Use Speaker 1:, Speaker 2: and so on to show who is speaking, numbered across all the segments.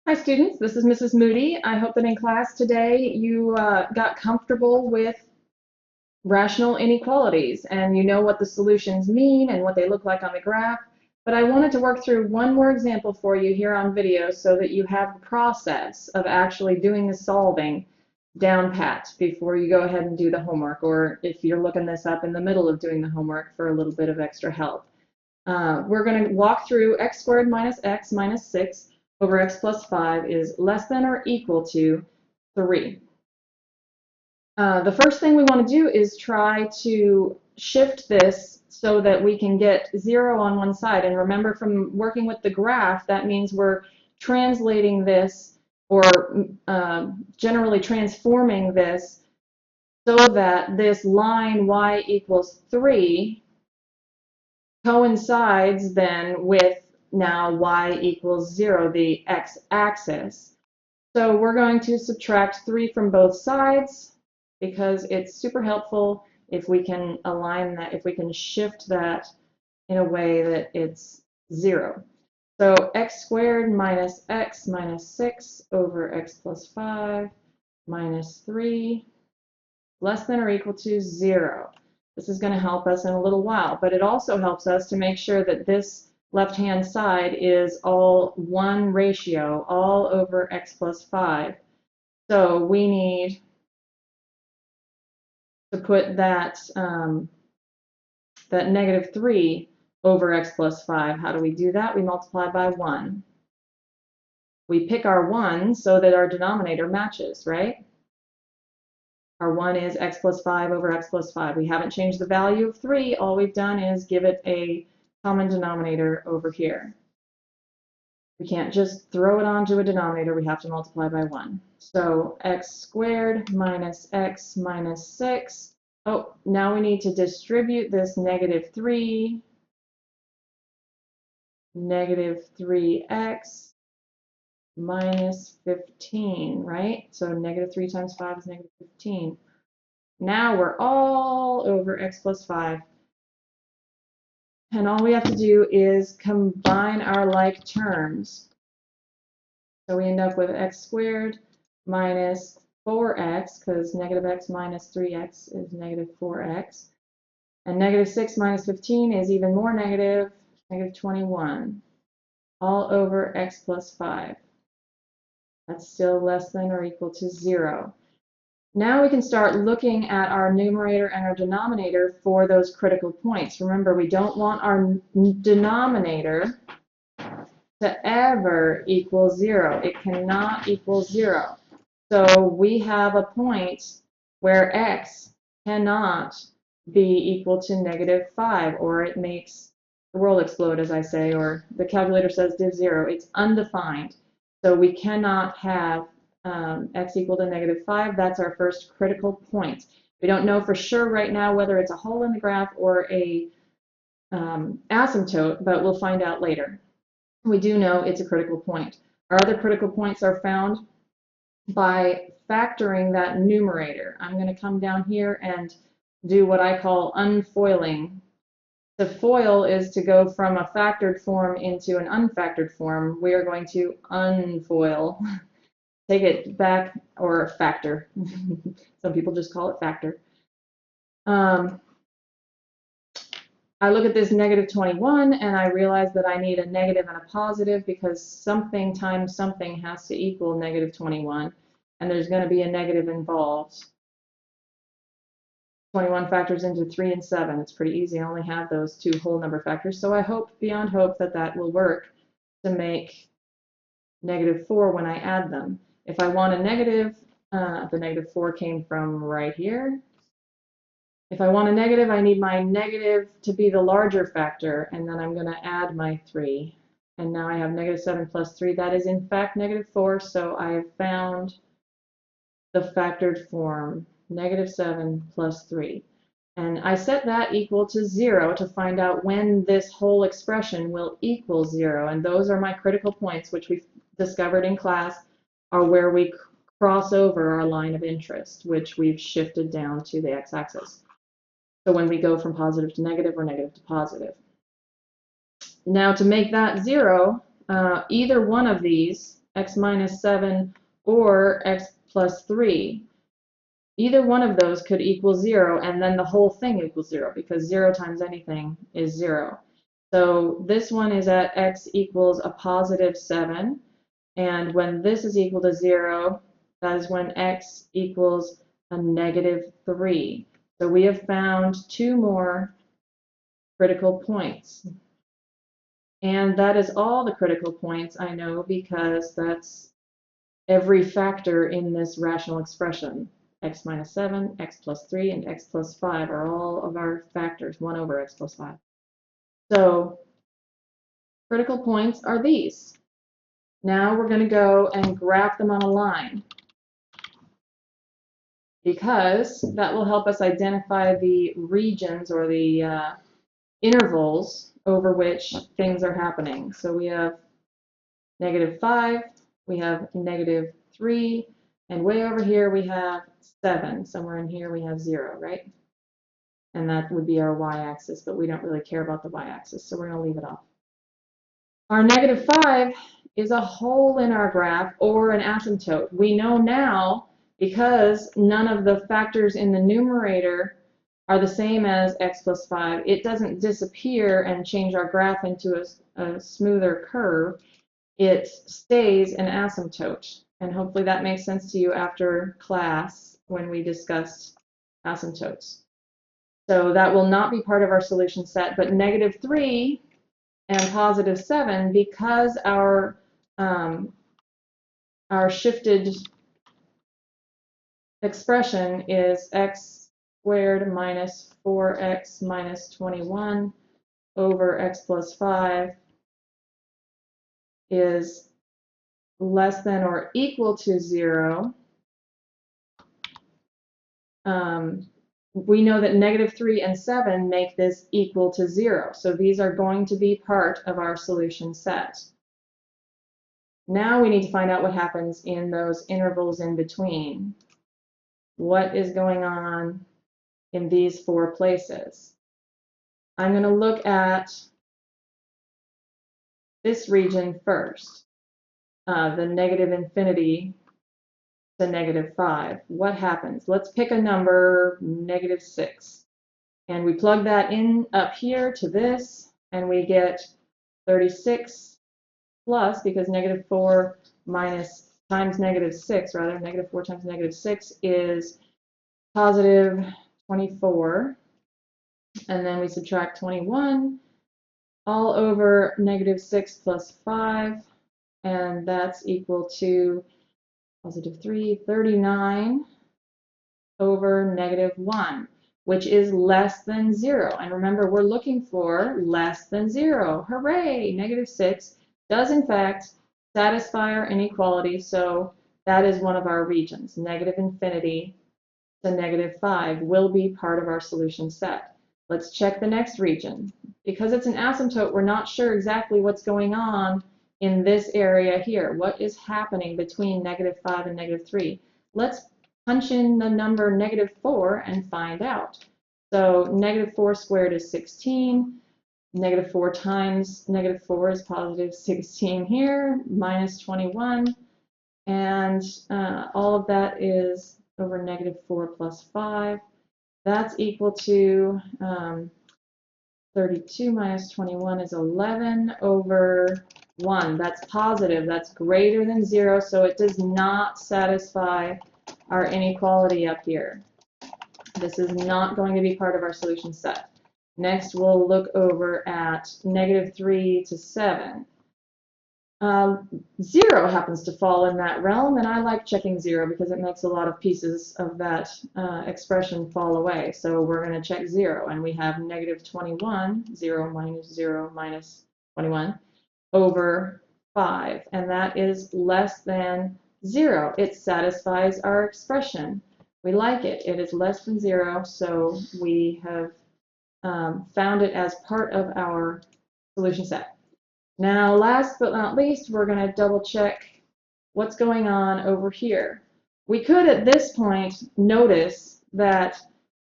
Speaker 1: Hi students, this is Mrs. Moody. I hope that in class today you got comfortable with rational inequalities and you know what the solutions mean and what they look like on the graph. But I wanted to work through one more example for you here on video so that you have the process of actually doing the solving down pat before you go ahead and do the homework, or if you're looking this up in the middle of doing the homework for a little bit of extra help. We're going to walk through x squared minus x minus 6 over x plus 5 is less than or equal to 3. The first thing we want to do is try to shift this so that we can get 0 on one side. And remember, from working with the graph, that means we're translating this, or generally transforming this, so that this line y equals 3 coincides then with now y equals 0, the x-axis. So we're going to subtract 3 from both sides because it's super helpful if we can align that, if we can shift that in a way that it's 0. So x squared minus x minus 6 over x plus 5 minus 3 less than or equal to 0. This is going to help us in a little while, but it also helps us to make sure that this left-hand side is all one ratio, all over x plus 5. So we need to put that, that negative 3 over x plus 5. How do we do that? We multiply by 1. We pick our 1 so that our denominator matches, right? Our 1 is x plus 5 over x plus 5. We haven't changed the value of 3. All we've done is give it a common denominator over here. We can't just throw it onto a denominator. We have to multiply by 1. So x squared minus x minus 6. Oh, now we need to distribute this negative 3, negative 3x minus 15, right? So negative 3 times 5 is negative 15. Now we're all over x plus 5. And all we have to do is combine our like terms. So we end up with x squared minus 4x, because negative x minus 3x is negative 4x. And negative 6 minus 15 is even more negative, negative 21, all over x plus 5. That's still less than or equal to 0. Now we can start looking at our numerator and our denominator for those critical points. Remember, we don't want our denominator to ever equal 0. It cannot equal 0. So we have a point where x cannot be equal to negative 5, or it makes the world explode, as I say, or the calculator says div 0. It's undefined. So we cannot have x equal to negative 5. That's our first critical point. We don't know for sure right now whether it's a hole in the graph or a asymptote, but we'll find out later. We do know it's a critical point. Our other critical points are found by factoring that numerator. I'm going to come down here and do what I call unfoiling. To foil is to go from a factored form into an unfactored form. We are going to unfoil. Take it back, or factor. Some people just call it factor. I look at this negative 21 and I realize that I need a negative and a positive because something times something has to equal negative 21, and there's going to be a negative involved. 21 factors into 3 and 7. It's pretty easy. I only have those two whole number factors, so I hope beyond hope that that will work to make negative 4 when I add them. If I want a negative, the negative 4 came from right here. If I want a negative, I need my negative to be the larger factor, and then I'm going to add my 3. And now I have negative 7 plus 3. That is, in fact, negative 4, so I have found the factored form, negative 7 plus 3. And I set that equal to 0 to find out when this whole expression will equal 0. And those are my critical points, which we've discovered in class are where we cross over our line of interest, which we've shifted down to the x-axis. So when we go from positive to negative or negative to positive. Now to make that 0, either one of these x minus 7 or x plus 3. Either one of those could equal 0, and then the whole thing equals 0, because 0 times anything is 0. So this one is at x equals a positive 7, and when this is equal to 0, that is when x equals a negative 3. So we have found 2 more critical points. And that is all the critical points I know, because that's every factor in this rational expression. X minus 7, x plus 3, and x plus 5 are all of our factors, 1 over x plus 5. So critical points are these. Now we're going to go and graph them on a line, because that will help us identify the regions or the intervals over which things are happening. So we have -5, we have -3, and way over here we have 7. Somewhere in here we have 0, right? And that would be our y-axis, but we don't really care about the y-axis, so we're going to leave it off. Our -5 is a hole in our graph, or an asymptote. We know now, because none of the factors in the numerator are the same as x plus 5, it doesn't disappear and change our graph into a smoother curve. It stays an asymptote. And hopefully that makes sense to you after class when we discussed asymptotes. So that will not be part of our solution set, but -3 and +7, because our shifted expression is x squared minus 4x minus 21 over x plus 5 is less than or equal to 0. We know that -3 and 7 make this equal to 0. So these are going to be part of our solution set. Now we need to find out what happens in those intervals in between. What is going on in these 4 places? I'm going to look at this region first, the -infinity to -5. What happens? Let's pick a number, -6. And we plug that in up here to this, and we get 36 plus, because -4 minus times -6, rather, -4 times -6 is positive 24. And then we subtract 21 all over -6 plus 5, and that's equal to positive 3, 39 over -1, which is less than 0. And remember, we're looking for less than 0. Hooray! -6 does in fact satisfy our inequality, so that is one of our regions. -infinity to -5 will be part of our solution set. Let's check the next region. Because it's an asymptote, we're not sure exactly what's going on in this area here. What is happening between -5 and -3? Let's punch in the number -4 and find out. So -4 squared is 16. -4 times -4 is positive 16 here, minus 21. And all of that is over -4 plus 5. That's equal to 32 minus 21 is 11 over 1. That's positive. That's greater than 0, so it does not satisfy our inequality up here. This is not going to be part of our solution set. Next, we'll look over at -3 to 7. 0 happens to fall in that realm, and I like checking 0 because it makes a lot of pieces of that expression fall away. So we're going to check 0, and we have -21, 0 minus 21, over 5, and that is less than 0. It satisfies our expression. We like it. It is less than 0, so we have found it as part of our solution set. Now, last but not least, we're going to double check what's going on over here. We could at this point notice that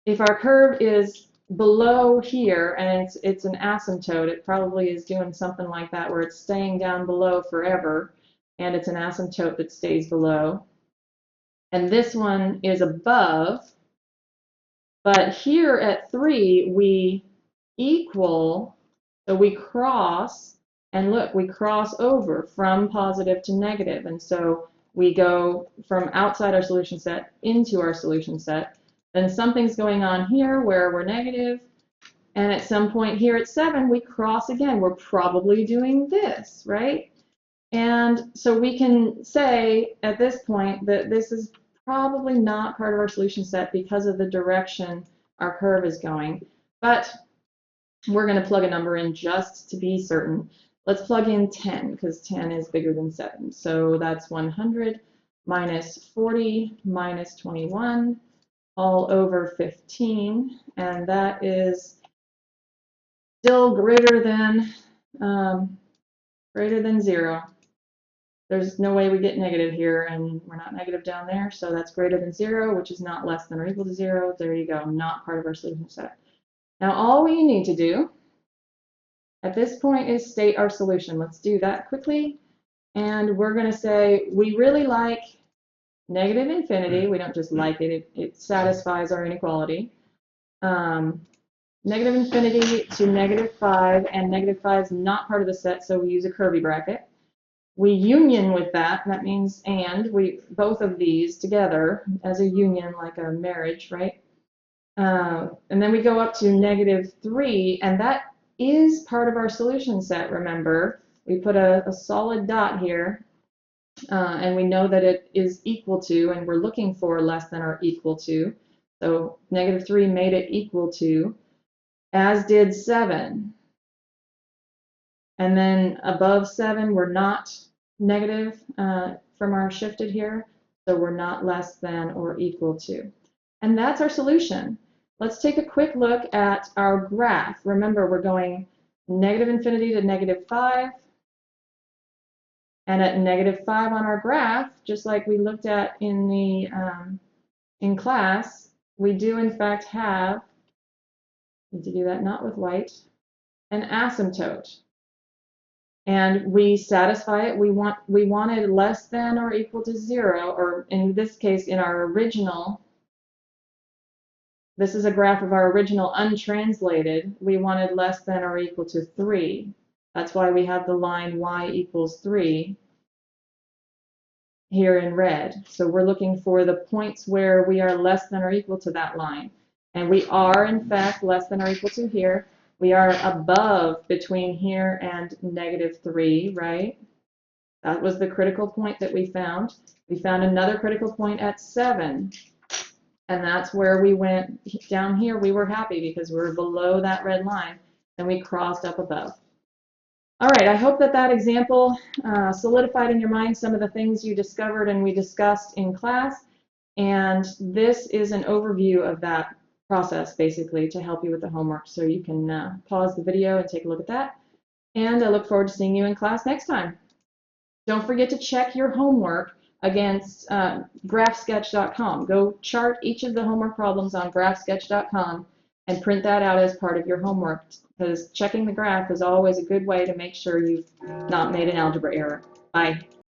Speaker 1: if our curve is below here and it's an asymptote, it probably is doing something like that where it's staying down below forever. and it's an asymptote that stays below. And this one is above, but here at 3, we equal, so we cross, and look, we cross over from positive to negative, and so we go from outside our solution set into our solution set. Then something's going on here where we're negative, and at some point here at 7, we cross again. We're probably doing this, right? And so we can say at this point that this is probably not part of our solution set because of the direction our curve is going. But we're going to plug a number in just to be certain. Let's plug in 10 because 10 is bigger than 7. So that's 100 minus 40 minus 21 all over 15. And that is still greater than 0. There's no way we get negative here, and we're not negative down there, so that's greater than 0, which is not less than or equal to 0. There you go, not part of our solution set. Now all we need to do at this point is state our solution. Let's do that quickly, and we're going to say we really like negative infinity. We don't just like it, it satisfies our inequality. Negative infinity to negative 5, and negative 5 is not part of the set, so we use a curly bracket. We union with that means and, we both of these together as a union, like a marriage, right? And then we go up to negative 3, and that is part of our solution set, remember. We put a solid dot here, and we know that it is equal to, and we're looking for less than or equal to. So negative 3 made it equal to, as did 7. And then above 7, we're not negative from our shifted here, so we're not less than or equal to. And that's our solution. Let's take a quick look at our graph. Remember, we're going negative infinity to negative 5. And at negative 5 on our graph, just like we looked at in the in class, we do in fact have, need to do that not with white, an asymptote. And we satisfy it. We wanted less than or equal to 0, or in this case, in our original, this is a graph of our original untranslated, we wanted less than or equal to 3. That's why we have the line y equals 3 here in red. So we're looking for the points where we are less than or equal to that line. And we are, in fact, less than or equal to here. We are above between here and negative 3, right? That was the critical point that we found. We found another critical point at 7. And that's where we went down here. We were happy because we were below that red line, and we crossed up above. All right, I hope that that example solidified in your mind some of the things you discovered and we discussed in class. And this is an overview of that process, basically, to help you with the homework. So you can pause the video and take a look at that. And I look forward to seeing you in class next time. Don't forget to check your homework against graphsketch.com. Go chart each of the homework problems on graphsketch.com and print that out as part of your homework, because checking the graph is always a good way to make sure you've not made an algebra error. Bye.